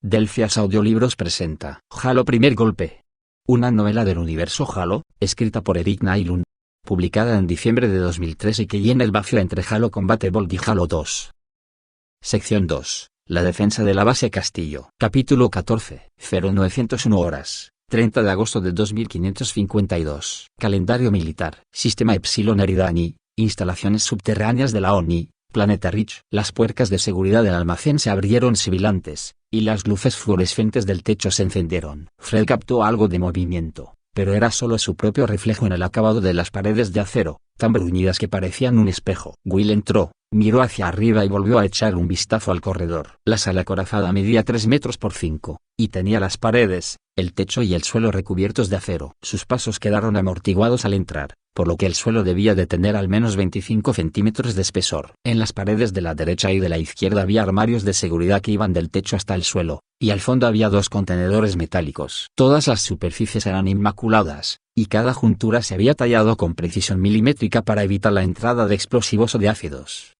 Delphias Audiolibros presenta Halo Primer Golpe. Una novela del universo Halo, escrita por Eric Nylund. Publicada en diciembre de 2003 y que llena el vacío entre Halo Combat Evolved y Halo 2. Sección 2. La defensa de la base Castillo. Capítulo 14. 0901 horas. 30 de agosto de 2552. Calendario militar. Sistema Epsilon Eridani. Instalaciones subterráneas de la ONI. Planeta Rich. Las puertas de seguridad del almacén se abrieron sibilantes, y las luces fluorescentes del techo se encendieron. Fred captó algo de movimiento, pero era solo su propio reflejo en el acabado de las paredes de acero, tan bruñidas que parecían un espejo. Will entró, miró hacia arriba y volvió a echar un vistazo al corredor. La sala acorazada medía 3 metros por 5, y tenía las paredes, el techo y el suelo recubiertos de acero. Sus pasos quedaron amortiguados al entrar, por lo que el suelo debía de tener al menos 25 centímetros de espesor. En las paredes de la derecha y de la izquierda había armarios de seguridad que iban del techo hasta el suelo, y al fondo había 2 contenedores metálicos. Todas las superficies eran inmaculadas, y cada juntura se había tallado con precisión milimétrica para evitar la entrada de explosivos o de ácidos.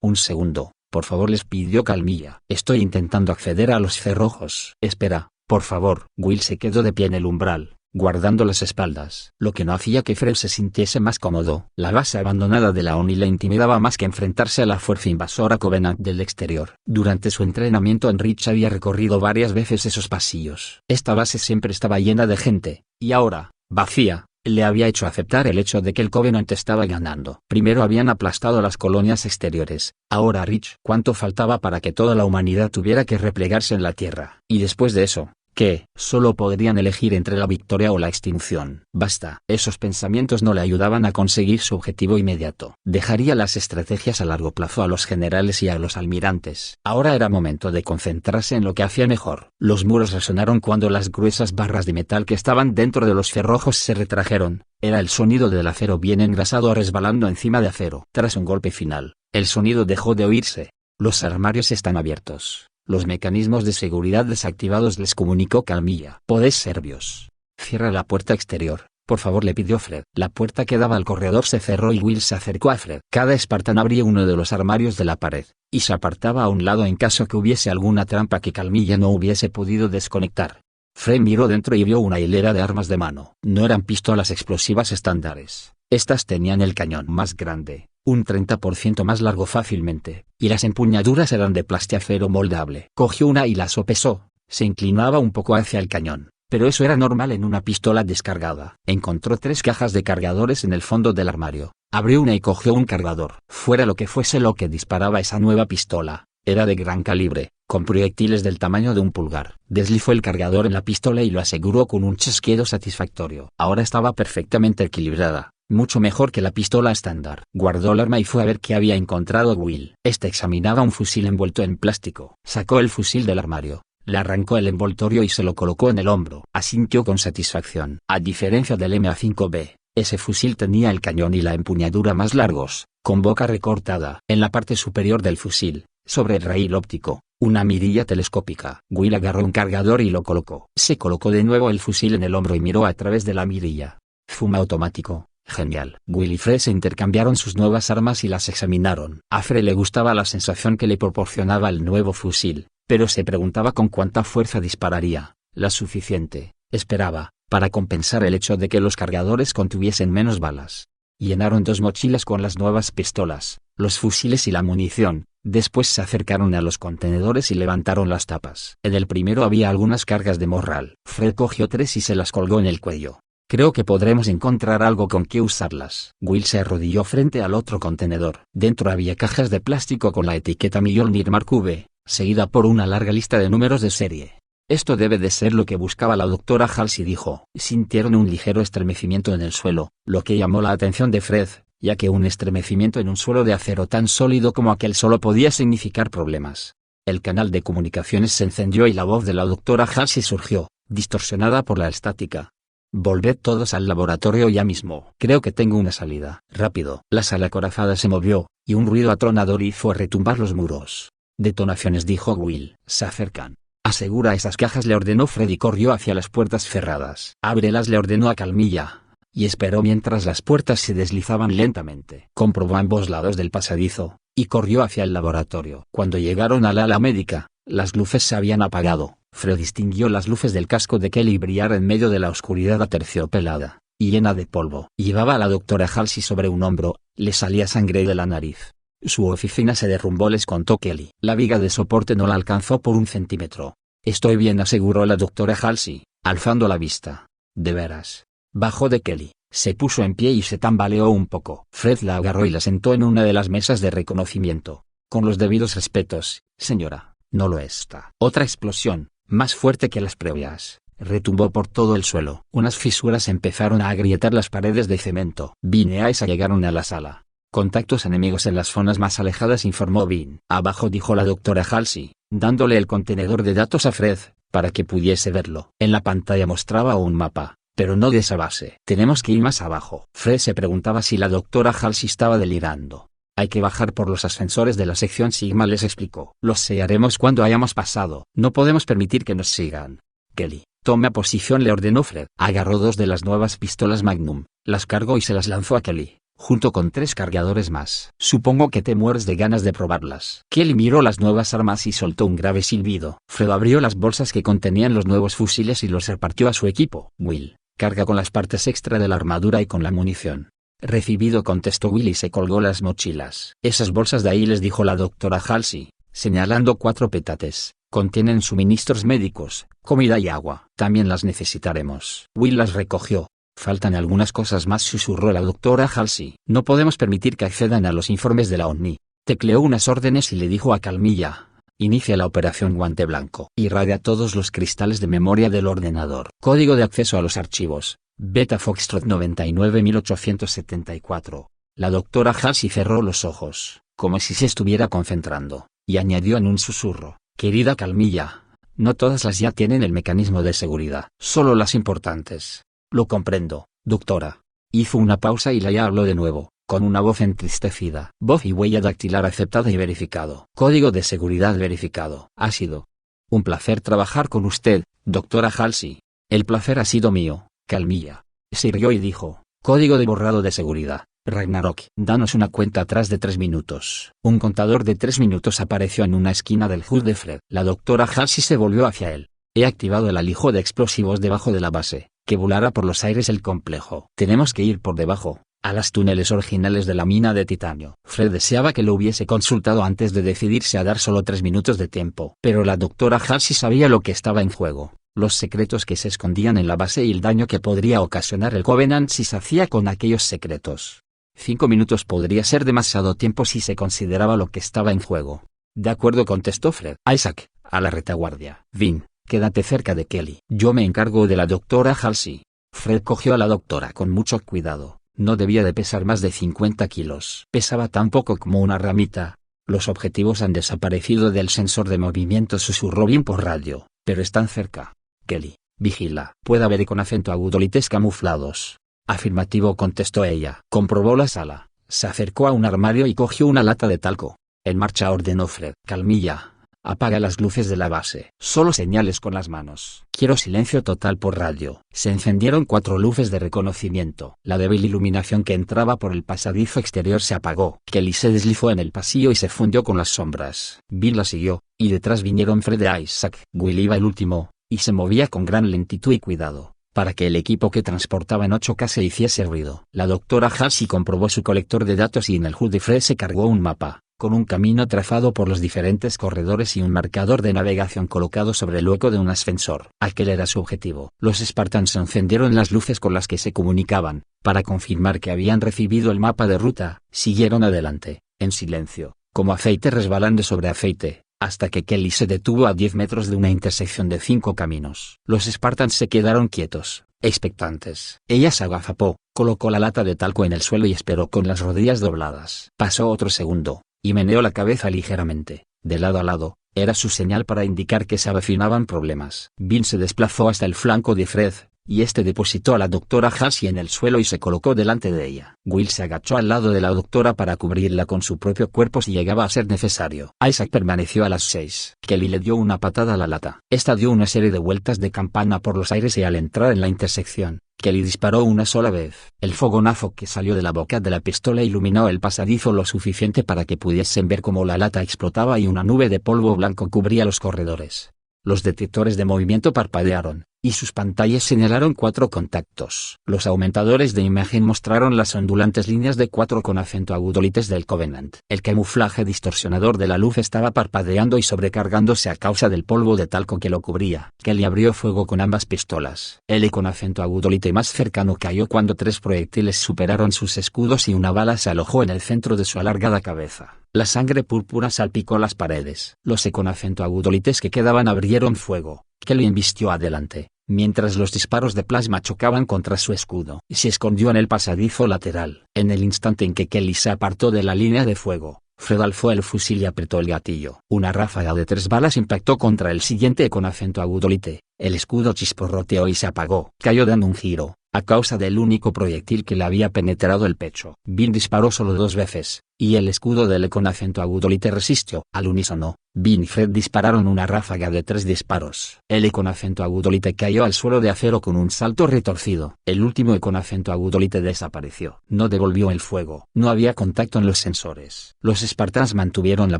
Un segundo, por favor, les pidió Calmilla. Estoy intentando acceder a los cerrojos. Espera, por favor. Will se quedó de pie en el umbral, guardando las espaldas, lo que no hacía que Fred se sintiese más cómodo. La base abandonada de la ONI le intimidaba más que enfrentarse a la fuerza invasora Covenant del exterior. Durante su entrenamiento en Rich había recorrido varias veces esos pasillos. Esta base siempre estaba llena de gente, y ahora, vacía, le había hecho aceptar el hecho de que el Covenant estaba ganando. Primero habían aplastado las colonias exteriores, ahora Rich. ¿Cuánto faltaba para que toda la humanidad tuviera que replegarse en la Tierra? Y después de eso, ¿qué? Solo podrían elegir entre la victoria o la extinción. Basta. Esos pensamientos no le ayudaban a conseguir su objetivo inmediato. Dejaría las estrategias a largo plazo a los generales y a los almirantes. Ahora era momento de concentrarse en lo que hacía mejor. Los muros resonaron cuando las gruesas barras de metal que estaban dentro de los cerrojos se retrajeron. Era el sonido del acero bien engrasado resbalando encima de acero. Tras un golpe final, el sonido dejó de oírse. Los armarios están abiertos. Los mecanismos de seguridad desactivados, les comunicó Calmilla. Podés serbios. Cierra la puerta exterior, por favor, le pidió Fred. La puerta que daba al corredor se cerró y Will se acercó a Fred. Cada espartano abría uno de los armarios de la pared, y se apartaba a un lado en caso que hubiese alguna trampa que Calmilla no hubiese podido desconectar. Fred miró dentro y vio una hilera de armas de mano. No eran pistolas explosivas estándares. Estas tenían el cañón más grande, un 30% más largo fácilmente, y las empuñaduras eran de plastiacero moldable. Cogió una y la sopesó. Se inclinaba un poco hacia el cañón, pero eso era normal en una pistola descargada. Encontró 3 cajas de cargadores en el fondo del armario. Abrió una y cogió un cargador. Fuera lo que fuese lo que disparaba esa nueva pistola, era de gran calibre, con proyectiles del tamaño de un pulgar. Deslizó el cargador en la pistola y lo aseguró con un chasquido satisfactorio. Ahora estaba perfectamente equilibrada. Mucho mejor que la pistola estándar. Guardó el arma y fue a ver qué había encontrado Will. Este examinaba un fusil envuelto en plástico. Sacó el fusil del armario, le arrancó el envoltorio y se lo colocó en el hombro. Asintió con satisfacción. A diferencia del MA5B, ese fusil tenía el cañón y la empuñadura más largos, con boca recortada. En la parte superior del fusil, sobre el raíl óptico, una mirilla telescópica. Will agarró un cargador y lo colocó. Se colocó de nuevo el fusil en el hombro y miró a través de la mirilla. Fuma automático. Genial. Will y Fred se intercambiaron sus nuevas armas y las examinaron. A Fred le gustaba la sensación que le proporcionaba el nuevo fusil, pero se preguntaba con cuánta fuerza dispararía. La suficiente, esperaba, para compensar el hecho de que los cargadores contuviesen menos balas. Llenaron 2 mochilas con las nuevas pistolas, los fusiles y la munición. Después se acercaron a los contenedores y levantaron las tapas. En el primero había algunas cargas de morral. Fred cogió 3 y se las colgó en el cuello. Creo que podremos encontrar algo con que usarlas. Will se arrodilló frente al otro contenedor. Dentro había cajas de plástico con la etiqueta Mjolnir Mark V, seguida por una larga lista de números de serie. Esto debe de ser lo que buscaba la doctora Halsey, dijo. Sintieron un ligero estremecimiento en el suelo, lo que llamó la atención de Fred, ya que un estremecimiento en un suelo de acero tan sólido como aquel solo podía significar problemas. El canal de comunicaciones se encendió y la voz de la doctora Halsey surgió, distorsionada por la estática. Volved todos al laboratorio ya mismo. Creo que tengo una salida. Rápido. La sala acorazada se movió, y un ruido atronador hizo retumbar los muros. Detonaciones, dijo Will. Se acercan. Asegura esas cajas, le ordenó Fred y corrió hacia las puertas cerradas. Ábrelas, le ordenó a Calmilla, y esperó mientras las puertas se deslizaban lentamente. Comprobó ambos lados del pasadizo, y corrió hacia el laboratorio. Cuando llegaron al ala médica, las luces se habían apagado. Fred distinguió las luces del casco de Kelly brillar en medio de la oscuridad aterciopelada y llena de polvo. Llevaba a la doctora Halsey sobre un hombro, le salía sangre de la nariz. Su oficina se derrumbó, les contó Kelly. La viga de soporte no la alcanzó por 1 centímetro. Estoy bien, aseguró la doctora Halsey, alzando la vista. ¿De veras? Bajó de Kelly, se puso en pie y se tambaleó un poco. Fred la agarró y la sentó en una de las mesas de reconocimiento. Con los debidos respetos, señora, no lo está. Otra explosión, más fuerte que las previas, retumbó por todo el suelo. Unas fisuras empezaron a agrietar las paredes de cemento. Bean y Isaac llegaron a la sala. Contactos enemigos en las zonas más alejadas, informó Bean. Abajo, dijo la doctora Halsey, dándole el contenedor de datos a Fred, para que pudiese verlo. En la pantalla mostraba un mapa, pero no de esa base. Tenemos que ir más abajo. Fred se preguntaba si la doctora Halsey estaba delirando. Hay que bajar por los ascensores de la sección Sigma, les explicó. Los sellaremos cuando hayamos pasado. No podemos permitir que nos sigan. Kelly, tome posición, le ordenó Fred. Agarró 2 de las nuevas pistolas Magnum, las cargó y se las lanzó a Kelly, junto con 3 cargadores más. Supongo que te mueres de ganas de probarlas. Kelly miró las nuevas armas y soltó un grave silbido. Fred abrió las bolsas que contenían los nuevos fusiles y los repartió a su equipo. Will, carga con las partes extra de la armadura y con la munición. Recibido, contestó Will y se colgó las mochilas. Esas bolsas de ahí, les dijo la doctora Halsey, señalando 4 petates, contienen suministros médicos, comida y agua. También las necesitaremos. Will las recogió. Faltan algunas cosas más, susurró la doctora Halsey. No podemos permitir que accedan a los informes de la ONI. Tecleó unas órdenes y le dijo a Calmilla: inicia la operación Guante Blanco. Irradia todos los cristales de memoria del ordenador. Código de acceso a los archivos: Beta Foxtrot 99874. La doctora Halsey cerró los ojos, como si se estuviera concentrando, y añadió en un susurro: querida Calmilla, no todas las ya tienen el mecanismo de seguridad, solo las importantes. Lo comprendo, doctora. Hizo una pausa y la ya habló de nuevo, con una voz entristecida. Voz y huella dactilar aceptada y verificado. Código de seguridad verificado. Ha sido un placer trabajar con usted, doctora Halsey. El placer ha sido mío, Calmilla. Se rió y dijo: código de borrado de seguridad, Ragnarok. Danos una cuenta atrás de 3 minutos. Un contador de 3 minutos apareció en una esquina del HUD de Fred. La doctora Halsey se volvió hacia él. He activado el alijo de explosivos debajo de la base, que volará por los aires el complejo. Tenemos que ir por debajo, a las túneles originales de la mina de titanio. Fred deseaba que lo hubiese consultado antes de decidirse a dar solo 3 minutos de tiempo. Pero la doctora Halsey sabía lo que estaba en juego, los secretos que se escondían en la base y el daño que podría ocasionar el Covenant si se hacía con aquellos secretos. 5 minutos podría ser demasiado tiempo si se consideraba lo que estaba en juego. De acuerdo, contestó Fred. Isaac, a la retaguardia. Vin, quédate cerca de Kelly. Yo me encargo de la doctora Halsey. Fred cogió a la doctora con mucho cuidado. No debía de pesar más de 50 kilos. Pesaba tan poco como una ramita. Los objetivos han desaparecido del sensor de movimiento, susurró Vin por radio, pero están cerca. Kelly, vigila. Puede haber con acento agudo lites camuflados. Afirmativo, contestó ella. Comprobó la sala, se acercó a un armario y cogió una lata de talco. En marcha, ordenó Fred. Calmilla, apaga las luces de la base. Solo señales con las manos. Quiero silencio total por radio. Se encendieron 4 luces de reconocimiento. La débil iluminación que entraba por el pasadizo exterior se apagó. Kelly se deslizó en el pasillo y se fundió con las sombras. Bill la siguió, y detrás vinieron Fred e Isaac. Will iba el último, y se movía con gran lentitud y cuidado, para que el equipo que transportaba en 8K se hiciese ruido. La doctora Halsey comprobó su colector de datos y en el HUD de Fred se cargó un mapa, con un camino trazado por los diferentes corredores y un marcador de navegación colocado sobre el hueco de un ascensor. Aquel era su objetivo. Los Spartans encendieron las luces con las que se comunicaban, para confirmar que habían recibido el mapa de ruta. Siguieron adelante, en silencio, como aceite resbalando sobre aceite, hasta que Kelly se detuvo a 10 metros de una intersección de 5 caminos. Los Spartans se quedaron quietos, expectantes. Ella se agazapó, colocó la lata de talco en el suelo y esperó con las rodillas dobladas. Pasó otro segundo, y meneó la cabeza ligeramente, de lado a lado. Era su señal para indicar que se avecinaban problemas. Vin se desplazó hasta el flanco de Fred, y este depositó a la doctora Halsey en el suelo y se colocó delante de ella. Will se agachó al lado de la doctora para cubrirla con su propio cuerpo si llegaba a ser necesario. Isaac permaneció a las 6. Kelly le dio una patada a la lata. Esta dio una serie de vueltas de campana por los aires y al entrar en la intersección, Kelly disparó una sola vez. El fogonazo que salió de la boca de la pistola iluminó el pasadizo lo suficiente para que pudiesen ver cómo la lata explotaba y una nube de polvo blanco cubría los corredores. Los detectores de movimiento parpadearon, y sus pantallas señalaron 4 contactos. Los aumentadores de imagen mostraron las ondulantes líneas de 4 con acento agudolites del Covenant. El camuflaje distorsionador de la luz estaba parpadeando y sobrecargándose a causa del polvo de talco que lo cubría. Kelly abrió fuego con ambas pistolas. El con acento agudolite más cercano cayó cuando 3 proyectiles superaron sus escudos y una bala se alojó en el centro de su alargada cabeza. La sangre púrpura salpicó las paredes. Los con acento agudolites que quedaban abrieron fuego. Kelly embistió adelante, mientras los disparos de plasma chocaban contra su escudo. Se escondió en el pasadizo lateral. En el instante en que Kelly se apartó de la línea de fuego, Fred alzó el fusil y apretó el gatillo. Una ráfaga de 3 balas impactó contra el siguiente con acento agudolite. El escudo chisporroteó y se apagó. Cayó dando un giro, a causa del único proyectil que le había penetrado el pecho. Bean disparó solo 2 veces, y el escudo del con acento agudolite resistió. Al unísono, Bean y Fred dispararon una ráfaga de 3 disparos. El con acento agudolite cayó al suelo de acero con un salto retorcido. El último con acento agudolite desapareció. No devolvió el fuego. No había contacto en los sensores. Los Spartans mantuvieron la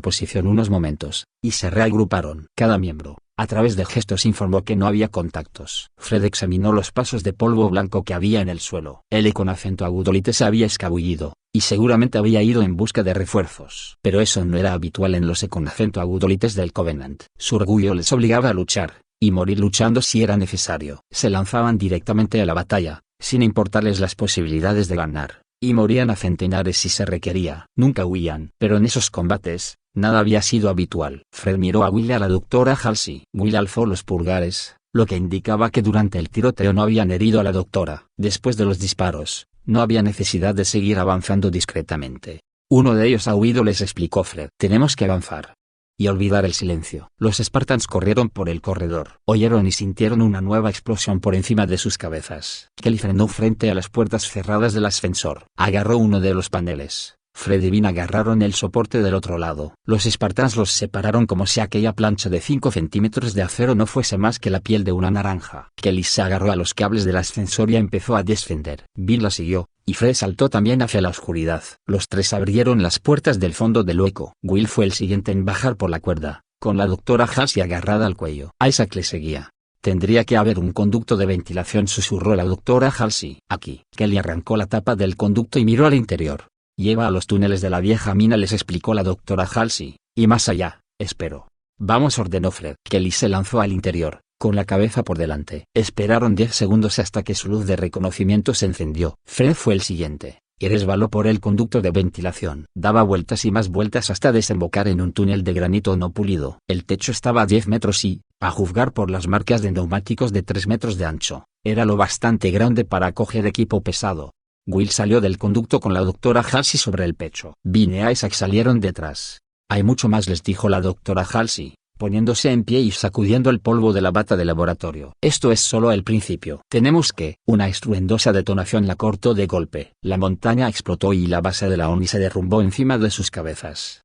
posición unos momentos, y se reagruparon. Cada miembro, a través de gestos, informó que no había contactos. Fred examinó los pasos de polvo blanco que había en el suelo. El con acento agudolite se había escabullido, y seguramente había ido en busca de refuerzos. Pero eso no era habitual en los con acento agudolites del Covenant. Su orgullo les obligaba a luchar, y morir luchando si era necesario. Se lanzaban directamente a la batalla, sin importarles las posibilidades de ganar, y morían a centenares si se requería. Nunca huían. Pero en esos combates, nada había sido habitual. Fred miró a Will y a la doctora Halsey. Will alzó los pulgares, lo que indicaba que durante el tiroteo no habían herido a la doctora. Después de los disparos, no había necesidad de seguir avanzando discretamente. Uno de ellos ha huido, les explicó Fred. Tenemos que avanzar y olvidar el silencio. Los Spartans corrieron por el corredor. Oyeron y sintieron una nueva explosión por encima de sus cabezas. Kelly frenó frente a las puertas cerradas del ascensor. Agarró uno de los paneles. Fred y Bean agarraron el soporte del otro lado. Los Spartans los separaron como si aquella plancha de 5 centímetros de acero no fuese más que la piel de una naranja. Kelly se agarró a los cables del ascensor y empezó a descender. Bean la siguió, y Fred saltó también hacia la oscuridad. Los 3 abrieron las puertas del fondo del hueco. Will fue el siguiente en bajar por la cuerda, con la doctora Halsey agarrada al cuello. Isaac le seguía. Tendría que haber un conducto de ventilación, susurró la doctora Halsey. Aquí. Kelly arrancó la tapa del conducto y miró al interior. Lleva a los túneles de la vieja mina, les explicó la doctora Halsey, y más allá, espero. Vamos, ordenó Fred. Kelly se lanzó al interior, con la cabeza por delante. Esperaron 10 segundos hasta que su luz de reconocimiento se encendió. Fred fue el siguiente, y resbaló por el conducto de ventilación. Daba vueltas y más vueltas hasta desembocar en un túnel de granito no pulido. El techo estaba a 10 metros y, a juzgar por las marcas de neumáticos de 3 metros de ancho, era lo bastante grande para acoger equipo pesado. Will salió del conducto con la doctora Halsey sobre el pecho. Bean y Isaac salieron detrás. Hay mucho más, les dijo la doctora Halsey, poniéndose en pie y sacudiendo el polvo de la bata de laboratorio. Esto es solo el principio. Tenemos que... Una estruendosa detonación la cortó de golpe. La montaña explotó y la base de la ONI se derrumbó encima de sus cabezas.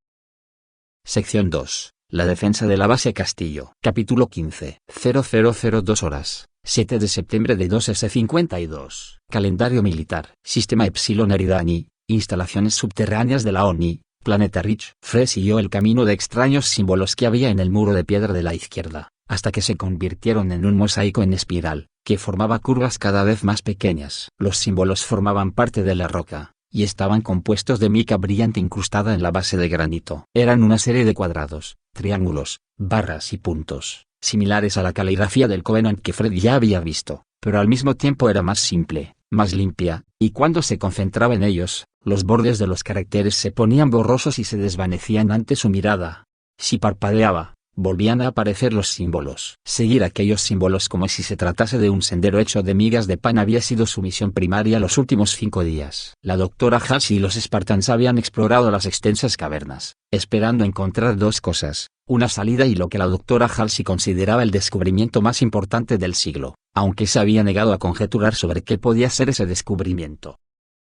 Sección 2. La defensa de la base Castillo. Capítulo 15. 0002 horas. 7 de septiembre de 2S52. Calendario militar. Sistema Epsilon Eridani. Instalaciones subterráneas de la ONI. Planeta Rich. Fred siguió el camino de extraños símbolos que había en el muro de piedra de la izquierda, hasta que se convirtieron en un mosaico en espiral, que formaba curvas cada vez más pequeñas. Los símbolos formaban parte de la roca, y estaban compuestos de mica brillante incrustada en la base de granito. Eran una serie de cuadrados, triángulos, barras y puntos, similares a la caligrafía del Covenant que Fred ya había visto, pero al mismo tiempo era más simple, más limpia, y cuando se concentraba en ellos, los bordes de los caracteres se ponían borrosos y se desvanecían ante su mirada. Si parpadeaba, volvían a aparecer los símbolos. Seguir aquellos símbolos como si se tratase de un sendero hecho de migas de pan había sido su misión primaria los últimos 5 días. La doctora Halsey y los Spartans habían explorado las extensas cavernas, esperando encontrar 2 cosas, una salida y lo que la doctora Halsey consideraba el descubrimiento más importante del siglo, aunque se había negado a conjeturar sobre qué podía ser ese descubrimiento.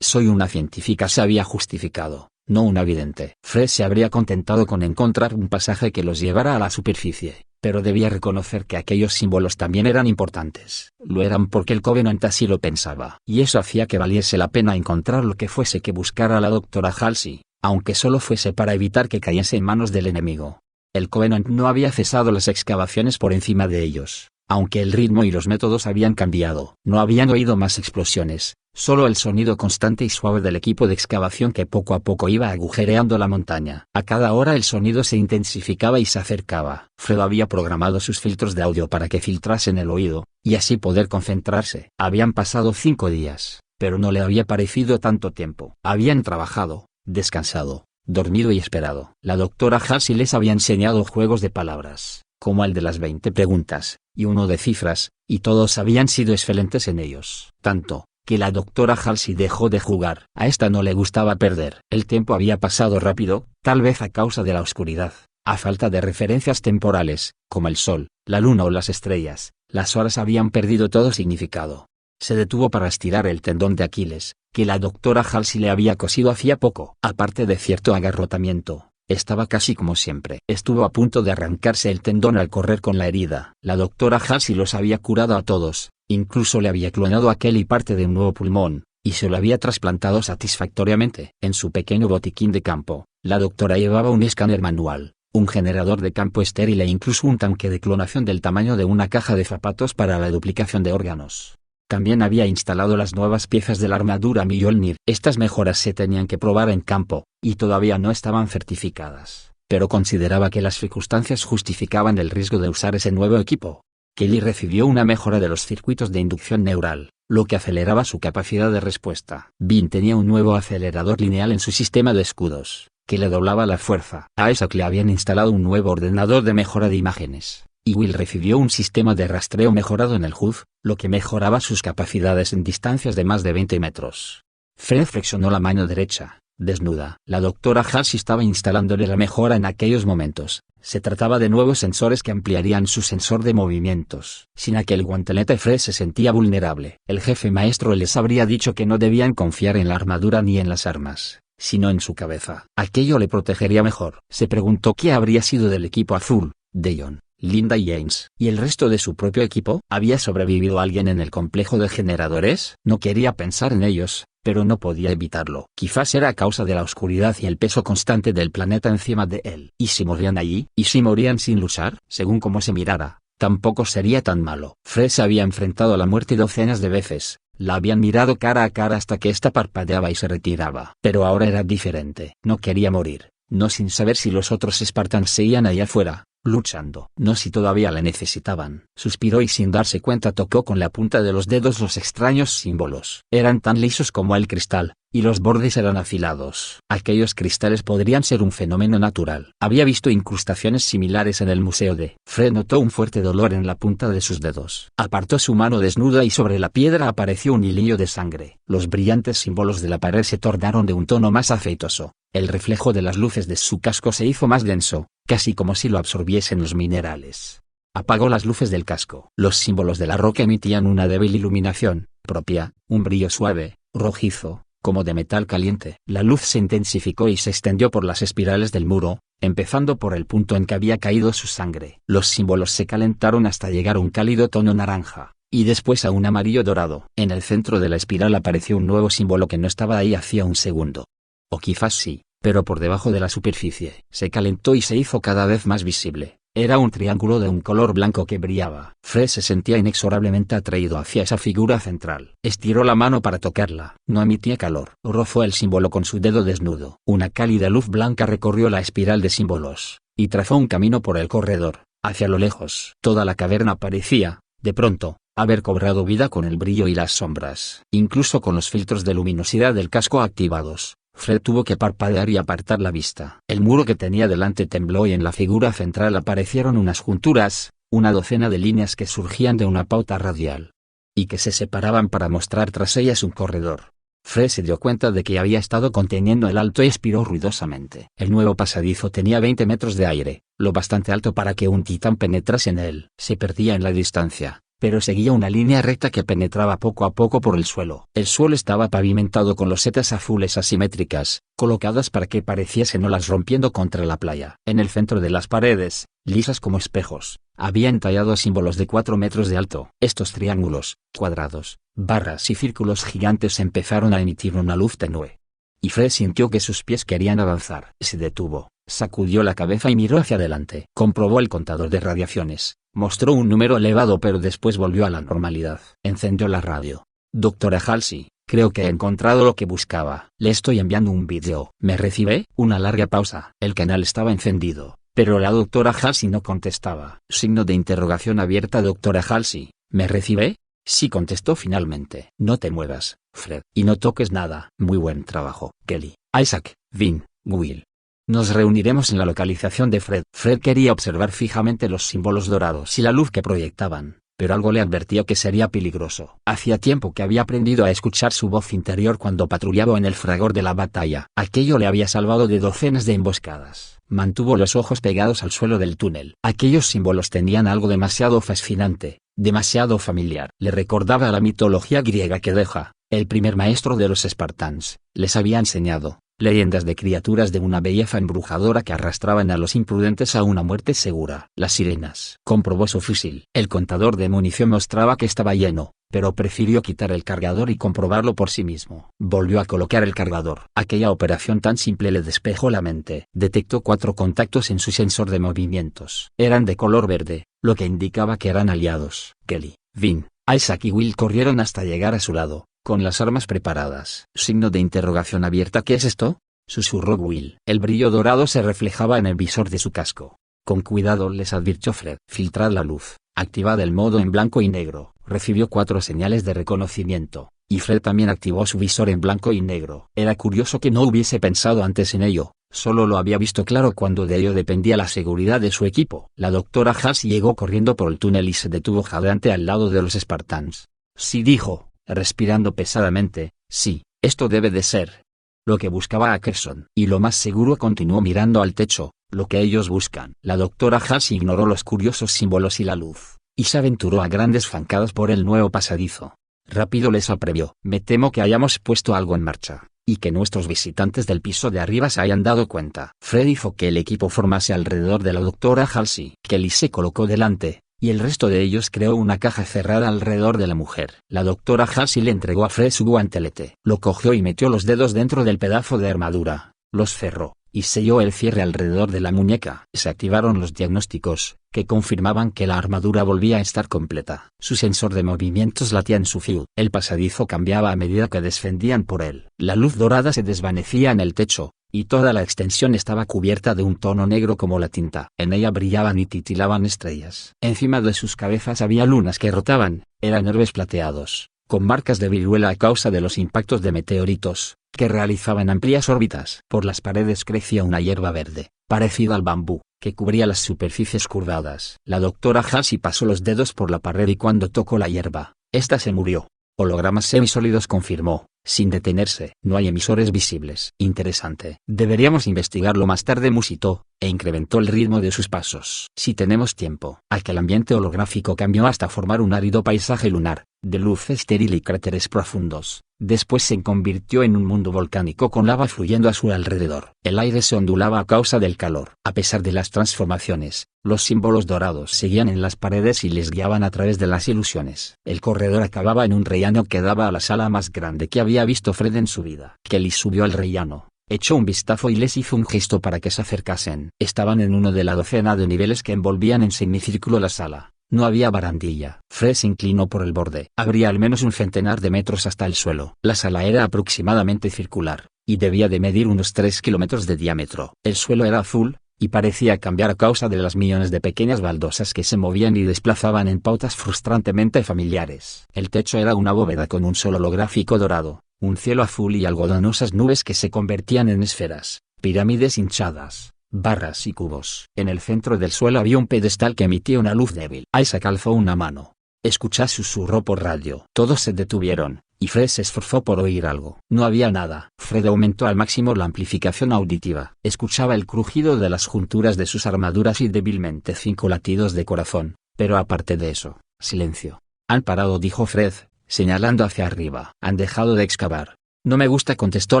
Soy una científica, se había justificado, no una vidente. Fred se habría contentado con encontrar un pasaje que los llevara a la superficie, pero debía reconocer que aquellos símbolos también eran importantes. Lo eran porque el Covenant así lo pensaba, y eso hacía que valiese la pena encontrar lo que fuese que buscara a la doctora Halsey, aunque solo fuese para evitar que cayese en manos del enemigo. El Covenant no había cesado las excavaciones por encima de ellos, aunque el ritmo y los métodos habían cambiado. No habían oído más explosiones, solo el sonido constante y suave del equipo de excavación que poco a poco iba agujereando la montaña. A cada hora el sonido se intensificaba y se acercaba. Fred había programado sus filtros de audio para que filtrasen el oído, y así poder concentrarse. Habían pasado 5 días, pero no le había parecido tanto tiempo. Habían trabajado, descansado, dormido y esperado. La doctora Halsey les había enseñado juegos de palabras, como el de las 20 preguntas, y uno de cifras, y todos habían sido excelentes en ellos. Tanto, que la doctora Halsey dejó de jugar. A esta no le gustaba perder. El tiempo había pasado rápido, tal vez a causa de la oscuridad, a falta de referencias temporales, como el sol, la luna o las estrellas. Las horas habían perdido todo significado. Se detuvo para estirar el tendón de Aquiles, que la doctora Halsey le había cosido hacía poco. Aparte de cierto agarrotamiento, estaba casi como siempre. Estuvo a punto de arrancarse el tendón al correr con la herida. La doctora Halsey los había curado a todos, incluso le había clonado a Kelly parte de un nuevo pulmón, y se lo había trasplantado satisfactoriamente. En su pequeño botiquín de campo, la doctora llevaba un escáner manual, un generador de campo estéril e incluso un tanque de clonación del tamaño de una caja de zapatos para la duplicación de órganos. También había instalado las nuevas piezas de la armadura Mjolnir. Estas mejoras se tenían que probar en campo, y todavía no estaban certificadas, pero consideraba que las circunstancias justificaban el riesgo de usar ese nuevo equipo. Kelly recibió una mejora de los circuitos de inducción neural, lo que aceleraba su capacidad de respuesta. Bean tenía un nuevo acelerador lineal en su sistema de escudos, que le doblaba la fuerza. A Isaac le habían instalado un nuevo ordenador de mejora de imágenes, y Will recibió un sistema de rastreo mejorado en el HUD, lo que mejoraba sus capacidades en distancias de más de 20 metros. Fred flexionó la mano derecha, desnuda. La doctora Halsey estaba instalándole la mejora en aquellos momentos. Se trataba de nuevos sensores que ampliarían su sensor de movimientos. Sin aquel guantelete Fred se sentía vulnerable. El jefe maestro les habría dicho que no debían confiar en la armadura ni en las armas, sino en su cabeza. Aquello le protegería mejor. Se preguntó qué habría sido del equipo azul, de John, Linda y James. ¿Y el resto de su propio equipo? ¿Había sobrevivido alguien en el complejo de generadores? No quería pensar en ellos, pero no podía evitarlo. Quizás era a causa de la oscuridad y el peso constante del planeta encima de él. ¿Y si morían allí? ¿Y si morían sin luchar? Según cómo se mirara, tampoco sería tan malo. Fred se había enfrentado a la muerte docenas de veces. La habían mirado cara a cara hasta que ésta parpadeaba y se retiraba. Pero ahora era diferente. No quería morir, no sin saber si los otros Spartans seguían allá afuera, luchando. No si todavía la necesitaban. Suspiró y sin darse cuenta tocó con la punta de los dedos los extraños símbolos. Eran tan lisos como el cristal, y los bordes eran afilados. Aquellos cristales podrían ser un fenómeno natural. Había visto incrustaciones similares en el museo de... Fred notó un fuerte dolor en la punta de sus dedos. Apartó su mano desnuda y sobre la piedra apareció un hilillo de sangre. Los brillantes símbolos de la pared se tornaron de un tono más aceitoso. El reflejo de las luces de su casco se hizo más denso, casi como si lo absorbiesen los minerales. Apagó las luces del casco. Los símbolos de la roca emitían una débil iluminación propia, un brillo suave, rojizo, como de metal caliente. La luz se intensificó y se extendió por las espirales del muro, empezando por el punto en que había caído su sangre. Los símbolos se calentaron hasta llegar a un cálido tono naranja, y después a un amarillo dorado. En el centro de la espiral apareció un nuevo símbolo que no estaba ahí hacía un segundo. O quizás sí, pero por debajo de la superficie. Se calentó y se hizo cada vez más visible. Era un triángulo de un color blanco que brillaba. Fred se sentía inexorablemente atraído hacia esa figura central. Estiró la mano para tocarla. No emitía calor. Rozó el símbolo con su dedo desnudo. Una cálida luz blanca recorrió la espiral de símbolos, y trazó un camino por el corredor, hacia lo lejos. Toda la caverna parecía, de pronto, haber cobrado vida con el brillo y las sombras. Incluso con los filtros de luminosidad del casco activados, Fred tuvo que parpadear y apartar la vista. El muro que tenía delante tembló y en la figura central aparecieron unas junturas, una docena de líneas que surgían de una pauta radial, y que se separaban para mostrar tras ellas un corredor. Fred se dio cuenta de que había estado conteniendo el alto y expiró ruidosamente. El nuevo pasadizo tenía 20 metros de aire, lo bastante alto para que un titán penetrase en él. Se perdía en la distancia, pero seguía una línea recta que penetraba poco a poco por el suelo. El suelo estaba pavimentado con losetas azules asimétricas, colocadas para que pareciesen olas rompiendo contra la playa. En el centro de las paredes, lisas como espejos, había entallado símbolos de 4 metros de alto. Estos triángulos, cuadrados, barras y círculos gigantes empezaron a emitir una luz tenue. Y Fred sintió que sus pies querían avanzar. Se detuvo, Sacudió la cabeza y miró hacia adelante. Comprobó el contador de radiaciones. Mostró un número elevado pero después volvió a la normalidad. Encendió la radio. Doctora Halsey, creo que he encontrado lo que buscaba. Le estoy enviando un vídeo. ¿Me recibe? Una larga pausa. El canal estaba encendido, pero la doctora Halsey no contestaba. Signo de interrogación abierta. Doctora Halsey, ¿me recibe? Sí, contestó finalmente. No te muevas, Fred, y no toques nada. Muy buen trabajo, Kelly, Isaac, Vin, Will. Nos reuniremos en la localización de Fred. Fred quería observar fijamente los símbolos dorados y la luz que proyectaban, pero algo le advirtió que sería peligroso. Hacía tiempo que había aprendido a escuchar su voz interior cuando patrullaba en el fragor de la batalla. Aquello le había salvado de docenas de emboscadas. Mantuvo los ojos pegados al suelo del túnel. Aquellos símbolos tenían algo demasiado fascinante, demasiado familiar. Le recordaba a la mitología griega que Deja, el primer maestro de los espartanos, les había enseñado. Leyendas de criaturas de una belleza embrujadora que arrastraban a los imprudentes a una muerte segura. Las sirenas. Comprobó su fusil. El contador de munición mostraba que estaba lleno, pero prefirió quitar el cargador y comprobarlo por sí mismo. Volvió a colocar el cargador. Aquella operación tan simple le despejó la mente. Detectó 4 contactos en su sensor de movimientos. Eran de color verde, lo que indicaba que eran aliados. Kelly, Vin, Isaac y Will corrieron hasta llegar a su lado, con las armas preparadas. Signo de interrogación abierta. ¿Qué es esto? Susurró Will. El brillo dorado se reflejaba en el visor de su casco. Con cuidado, les advirtió Fred. Filtrad la luz. Activad el modo en blanco y negro. Recibió 4 señales de reconocimiento, y Fred también activó su visor en blanco y negro. Era curioso que no hubiese pensado antes en ello. Solo lo había visto claro cuando de ello dependía la seguridad de su equipo. La doctora Halsey llegó corriendo por el túnel y se detuvo jadeante al lado de los espartanos. Sí, dijo, respirando pesadamente, sí, esto debe de ser lo que buscaba Ackerson. Y lo más seguro, continuó mirando al techo, lo que ellos buscan. La doctora Halsey ignoró los curiosos símbolos y la luz, y se aventuró a grandes zancadas por el nuevo pasadizo. Rápido les apremió. Me temo que hayamos puesto algo en marcha, y que nuestros visitantes del piso de arriba se hayan dado cuenta. Fred hizo que el equipo formase alrededor de la doctora Halsey. Kelly se colocó delante, y el resto de ellos creó una caja cerrada alrededor de la mujer. La doctora Halsey le entregó a Fred su guantelete. Lo cogió y metió los dedos dentro del pedazo de armadura, los cerró, y selló el cierre alrededor de la muñeca. Se activaron los diagnósticos, que confirmaban que la armadura volvía a estar completa. Su sensor de movimientos latía en su fuse. El pasadizo cambiaba a medida que descendían por él. La luz dorada se desvanecía en el techo, y toda la extensión estaba cubierta de un tono negro como la tinta. En ella brillaban y titilaban estrellas. Encima de sus cabezas había lunas que rotaban. Eran orbes plateados, con marcas de viruela a causa de los impactos de meteoritos, que realizaban amplias órbitas. Por las paredes crecía una hierba verde, parecida al bambú, que cubría las superficies curvadas. La doctora Halsey pasó los dedos por la pared y cuando tocó la hierba, esta se murió. Hologramas semisólidos, confirmó, sin detenerse. No hay emisores visibles. Interesante. Deberíamos investigarlo más tarde, musitó, e incrementó el ritmo de sus pasos. Si tenemos tiempo. Aquel ambiente holográfico cambió hasta formar un árido paisaje lunar, de luz estéril y cráteres profundos. Después se convirtió en un mundo volcánico con lava fluyendo a su alrededor. El aire se ondulaba a causa del calor. A pesar de las transformaciones, los símbolos dorados seguían en las paredes y les guiaban a través de las ilusiones. El corredor acababa en un rellano que daba a la sala más grande que había visto Fred en su vida. Kelly subió al rellano, echó un vistazo y les hizo un gesto para que se acercasen. Estaban en uno de la docena de niveles que envolvían en semicírculo la sala. No había barandilla. Fred se inclinó por el borde. Habría al menos un centenar de metros hasta el suelo. La sala era aproximadamente circular, y debía de medir unos 3 kilómetros de diámetro. El suelo era azul, y parecía cambiar a causa de las millones de pequeñas baldosas que se movían y desplazaban en pautas frustrantemente familiares. El techo era una bóveda con un sol holográfico dorado, un cielo azul y algodonosas nubes que se convertían en esferas, pirámides hinchadas, barras y cubos. En el centro del suelo había un pedestal que emitía una luz débil. Isaac alzó una mano. Escuchá, susurró por radio. Todos se detuvieron, y Fred se esforzó por oír algo. No había nada. Fred aumentó al máximo la amplificación auditiva. Escuchaba el crujido de las junturas de sus armaduras y débilmente 5 latidos de corazón, pero aparte de eso, silencio. Han parado, dijo Fred, señalando hacia arriba. Han dejado de excavar. No me gusta, contestó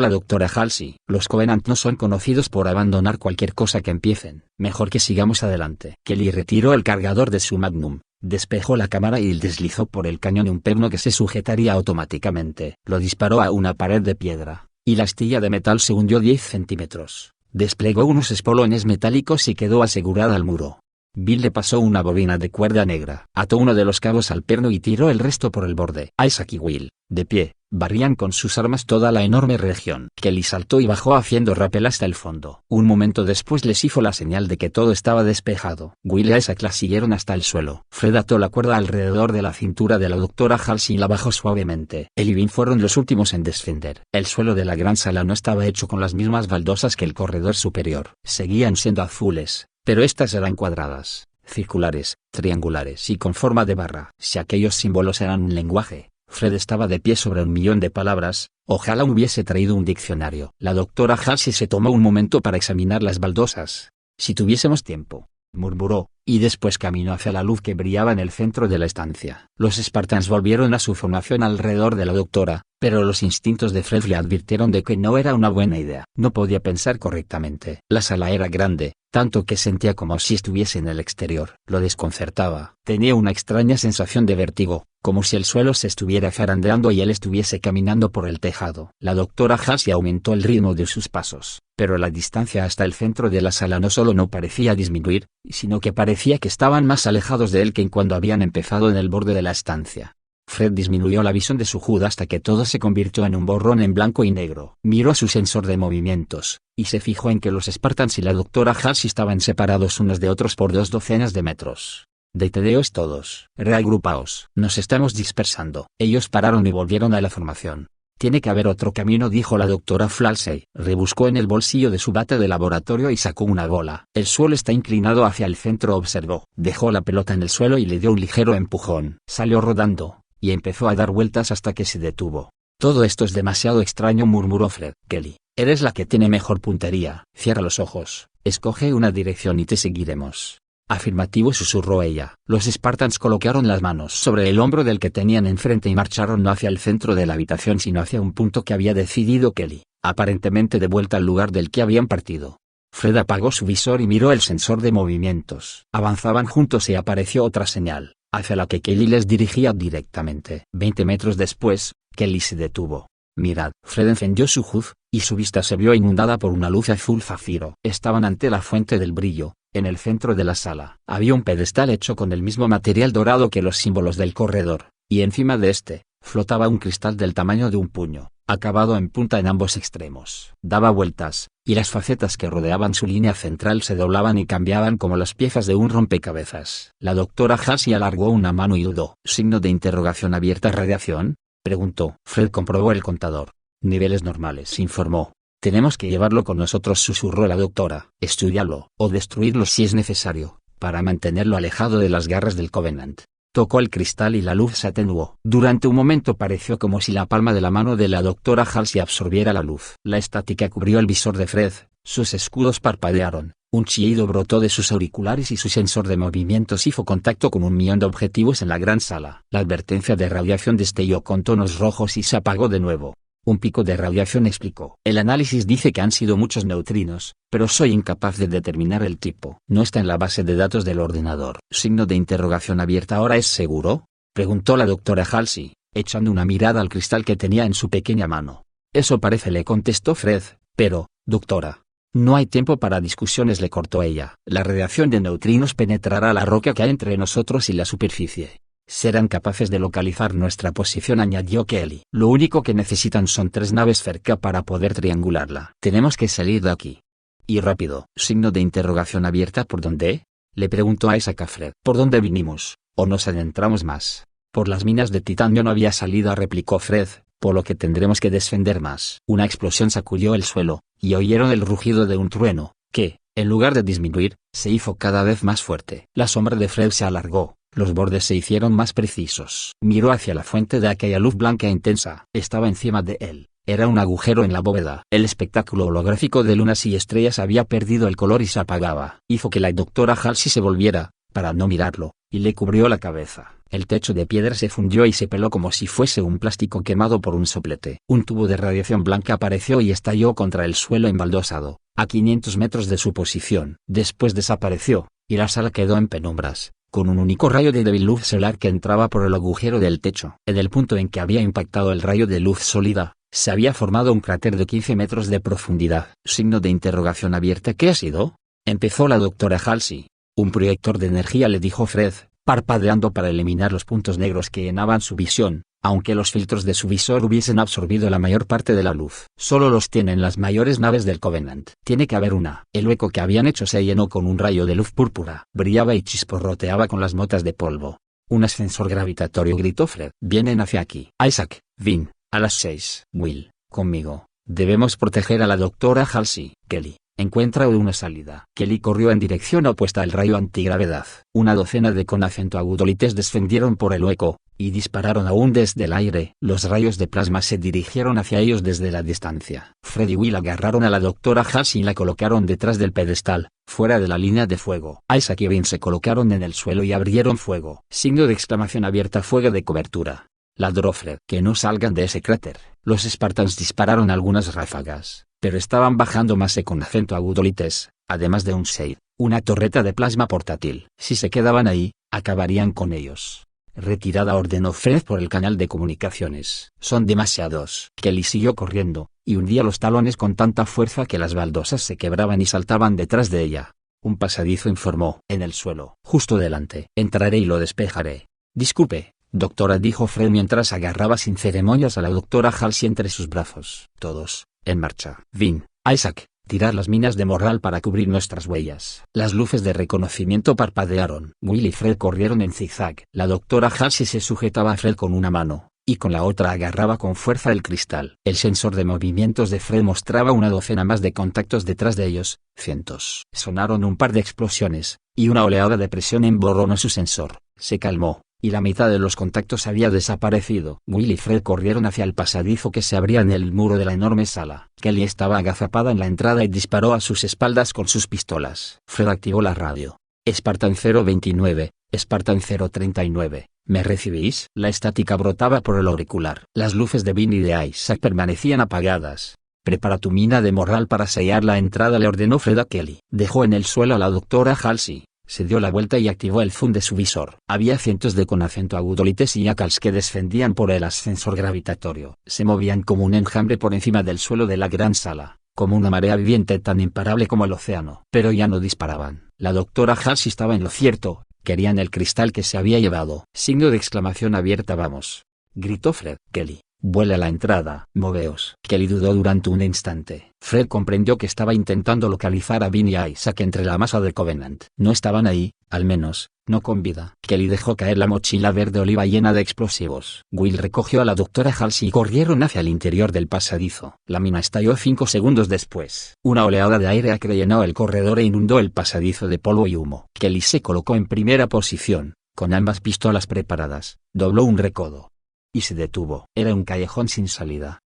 la doctora Halsey. Los Covenant no son conocidos por abandonar cualquier cosa que empiecen. Mejor que sigamos adelante. Kelly retiró el cargador de su Magnum, despejó la cámara y deslizó por el cañón un perno que se sujetaría automáticamente. Lo disparó a una pared de piedra, y la astilla de metal se hundió 10 centímetros. Desplegó unos espolones metálicos y quedó asegurada al muro. Bill le pasó una bobina de cuerda negra, ató uno de los cabos al perno y tiró el resto por el borde. Isaac y Will, de pie, barrían con sus armas toda la enorme región. Kelly saltó y bajó haciendo rappel hasta el fondo. Un momento después les hizo la señal de que todo estaba despejado. Will y Isaac la siguieron hasta el suelo. Fred ató la cuerda alrededor de la cintura de la doctora Halsey y la bajó suavemente. Él y Vin fueron los últimos en descender. El suelo de la gran sala no estaba hecho con las mismas baldosas que el corredor superior. Seguían siendo azules, pero estas eran cuadradas, circulares, triangulares y con forma de barra. Si aquellos símbolos eran un lenguaje, Fred estaba de pie sobre 1.000.000 de palabras. Ojalá hubiese traído un diccionario. La doctora Halsey se tomó un momento para examinar las baldosas. Si tuviésemos tiempo, murmuró, y después caminó hacia la luz que brillaba en el centro de la estancia. Los Spartans volvieron a su formación alrededor de la doctora, pero los instintos de Fred le advirtieron de que no era una buena idea. No podía pensar correctamente. La sala era grande, tanto que sentía como si estuviese en el exterior. Lo desconcertaba. Tenía una extraña sensación de vértigo, como si el suelo se estuviera zarandeando y él estuviese caminando por el tejado. La doctora Halsey aumentó el ritmo de sus pasos, pero la distancia hasta el centro de la sala no solo no parecía disminuir, sino que parecía que estaban más alejados de él que en cuando habían empezado en el borde de la estancia. Fred disminuyó la visión de su HUD hasta que todo se convirtió en un borrón en blanco y negro. Miró su sensor de movimientos, y se fijó en que los Spartans y la doctora Halsey estaban separados unos de otros por 2 docenas de metros. Deteneos todos. Reagrupaos. Nos estamos dispersando. Ellos pararon y volvieron a la formación. Tiene que haber otro camino, dijo la doctora Halsey. Rebuscó en el bolsillo de su bata de laboratorio y sacó una bola. El suelo está inclinado hacia el centro, observó. Dejó la pelota en el suelo y le dio un ligero empujón. Salió rodando, y empezó a dar vueltas hasta que se detuvo. Todo esto es demasiado extraño, murmuró Fred. Kelly, eres la que tiene mejor puntería. Cierra los ojos, escoge una dirección y te seguiremos. Afirmativo, susurró ella. Los Spartans colocaron las manos sobre el hombro del que tenían enfrente y marcharon no hacia el centro de la habitación sino hacia un punto que había decidido Kelly, aparentemente de vuelta al lugar del que habían partido. Fred apagó su visor y miró el sensor de movimientos. Avanzaban juntos y apareció otra señal, hacia la que Kelly les dirigía directamente. 20 metros después, Kelly se detuvo. Mirad. Fred encendió su HUD, y su vista se vio inundada por una luz azul zafiro. Estaban ante la fuente del brillo. En el centro de la sala, había un pedestal hecho con el mismo material dorado que los símbolos del corredor, y encima de este, flotaba un cristal del tamaño de un puño, acabado en punta en ambos extremos. Daba vueltas, y las facetas que rodeaban su línea central se doblaban y cambiaban como las piezas de un rompecabezas. La doctora Halsey alargó una mano y dudó. ¿Signo de interrogación abierta? ¿Radiación?, preguntó. Fred comprobó el contador. Niveles normales, informó. Tenemos que llevarlo con nosotros, susurró la doctora. Estudiarlo, o destruirlo si es necesario, para mantenerlo alejado de las garras del Covenant. Tocó el cristal y la luz se atenuó. Durante un momento pareció como si la palma de la mano de la doctora Halsey absorbiera la luz. La estática cubrió el visor de Fred, sus escudos parpadearon, un chillido brotó de sus auriculares y su sensor de movimientos hizo contacto con 1.000.000 de objetivos en la gran sala. La advertencia de radiación destelló con tonos rojos y se apagó de nuevo. Un pico de radiación, explicó. El análisis dice que han sido muchos neutrinos, pero soy incapaz de determinar el tipo. No está en la base de datos del ordenador. ¿Signo de interrogación abierta ahora es seguro?, preguntó la doctora Halsey, echando una mirada al cristal que tenía en su pequeña mano. Eso parece, le contestó Fred, pero, doctora, no hay tiempo para discusiones, le cortó ella. La radiación de neutrinos penetrará la roca que hay entre nosotros y la superficie. Serán capaces de localizar nuestra posición, añadió Kelly. Lo único que necesitan son 3 naves cerca para poder triangularla. Tenemos que salir de aquí. Y rápido. ¿Signo de interrogación abierta? ¿Por dónde?, le preguntó a Isaac a Fred. ¿Por dónde vinimos, o nos adentramos más? Por las minas de titanio no había salida, replicó Fred, por lo que tendremos que descender más. Una explosión sacudió el suelo, y oyeron el rugido de un trueno, que, en lugar de disminuir, se hizo cada vez más fuerte. La sombra de Fred se alargó. Los bordes se hicieron más precisos. Miró hacia la fuente de aquella luz blanca intensa. Estaba encima de él. Era un agujero en la bóveda. El espectáculo holográfico de lunas y estrellas había perdido el color y se apagaba. Hizo que la doctora Halsey se volviera, para no mirarlo, y le cubrió la cabeza. El techo de piedra se fundió y se peló como si fuese un plástico quemado por un soplete. Un tubo de radiación blanca apareció y estalló contra el suelo embaldosado, a 500 metros de su posición. Después desapareció, y la sala quedó en penumbras, con un único rayo de débil luz solar que entraba por el agujero del techo. En el punto en que había impactado el rayo de luz sólida, se había formado un cráter de 15 metros de profundidad. Signo de interrogación abierta. ¿Qué ha sido? Empezó la doctora Halsey. Un proyector de energía, le dijo Fred, parpadeando para eliminar los puntos negros que llenaban su visión, aunque los filtros de su visor hubiesen absorbido la mayor parte de la luz. Solo los tienen las mayores naves del Covenant. Tiene que haber una. El hueco que habían hecho se llenó con un rayo de luz púrpura. Brillaba y chisporroteaba con las motas de polvo. Un ascensor gravitatorio, gritó Fred. Vienen hacia aquí. Isaac, Vin, a las 6. Will, conmigo. Debemos proteger a la doctora Halsey. Kelly, encuentra una salida. Kelly corrió en dirección opuesta al rayo antigravedad. Una docena de con acento agudolites descendieron por el hueco, y dispararon aún desde el aire. Los rayos de plasma se dirigieron hacia ellos desde la distancia. Fred y Will agarraron a la doctora Halsey y la colocaron detrás del pedestal, fuera de la línea de fuego. Isaac y Vin se colocaron en el suelo y abrieron fuego. Signo de exclamación abierta. Fuego de cobertura. Ladró Fred. Que no salgan de ese cráter. Los Spartans dispararon algunas ráfagas, pero estaban bajando más con acento agudolites, además de un Shade, una torreta de plasma portátil. Si se quedaban ahí, acabarían con ellos. Retirada, ordenó Fred por el canal de comunicaciones. Son demasiados. Kelly siguió corriendo, y hundía los talones con tanta fuerza que las baldosas se quebraban y saltaban detrás de ella. Un pasadizo, informó. En el suelo, justo delante. Entraré y lo despejaré. Disculpe, doctora, dijo Fred mientras agarraba sin ceremonias a la doctora Halsey entre sus brazos. Todos, en marcha. Vin, Isaac, tirar las minas de morral para cubrir nuestras huellas. Las luces de reconocimiento parpadearon. Will y Fred corrieron en zigzag. La doctora Halsey se sujetaba a Fred con una mano, y con la otra agarraba con fuerza el cristal. El sensor de movimientos de Fred mostraba una docena más de contactos detrás de ellos. Cientos. Sonaron un par de explosiones, y una oleada de presión emborronó su sensor. Se calmó, y la mitad de los contactos había desaparecido. Will y Fred corrieron hacia el pasadizo que se abría en el muro de la enorme sala. Kelly estaba agazapada en la entrada y disparó a sus espaldas con sus pistolas. Fred activó la radio. Spartan 029, Spartan 039, ¿me recibís? La estática brotaba por el auricular. Las luces de Vin y de Isaac permanecían apagadas. Prepara tu mina de morral para sellar la entrada, le ordenó Fred a Kelly. Dejó en el suelo a la doctora Halsey. Se dio la vuelta y activó el zoom de su visor. Había cientos de con acento agudolites y jackals que descendían por el ascensor gravitatorio. Se movían como un enjambre por encima del suelo de la gran sala, como una marea viviente tan imparable como el océano. Pero ya no disparaban. La doctora Halsey estaba en lo cierto. Querían el cristal que se había llevado. Signo de exclamación abierta. Vamos, gritó Fred. Kelly, vuela a la entrada. Moveos. Kelly dudó durante un instante. Fred comprendió que estaba intentando localizar a Vin y a Isaac entre la masa del Covenant. No estaban ahí, al menos, no con vida. Kelly dejó caer la mochila verde oliva llena de explosivos. Will recogió a la doctora Halsey y corrieron hacia el interior del pasadizo. La mina estalló 5 segundos después. Una oleada de aire acre llenó el corredor e inundó el pasadizo de polvo y humo. Kelly se colocó en primera posición, con ambas pistolas preparadas, dobló un recodo y se detuvo. Era un callejón sin salida.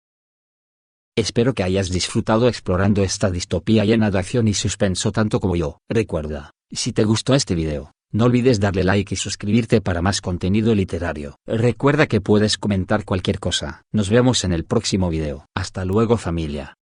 Espero que hayas disfrutado explorando esta distopía llena de acción y suspenso tanto como yo. Recuerda, si te gustó este video, no olvides darle like y suscribirte para más contenido literario. Recuerda que puedes comentar cualquier cosa. Nos vemos en el próximo video. Hasta luego, familia.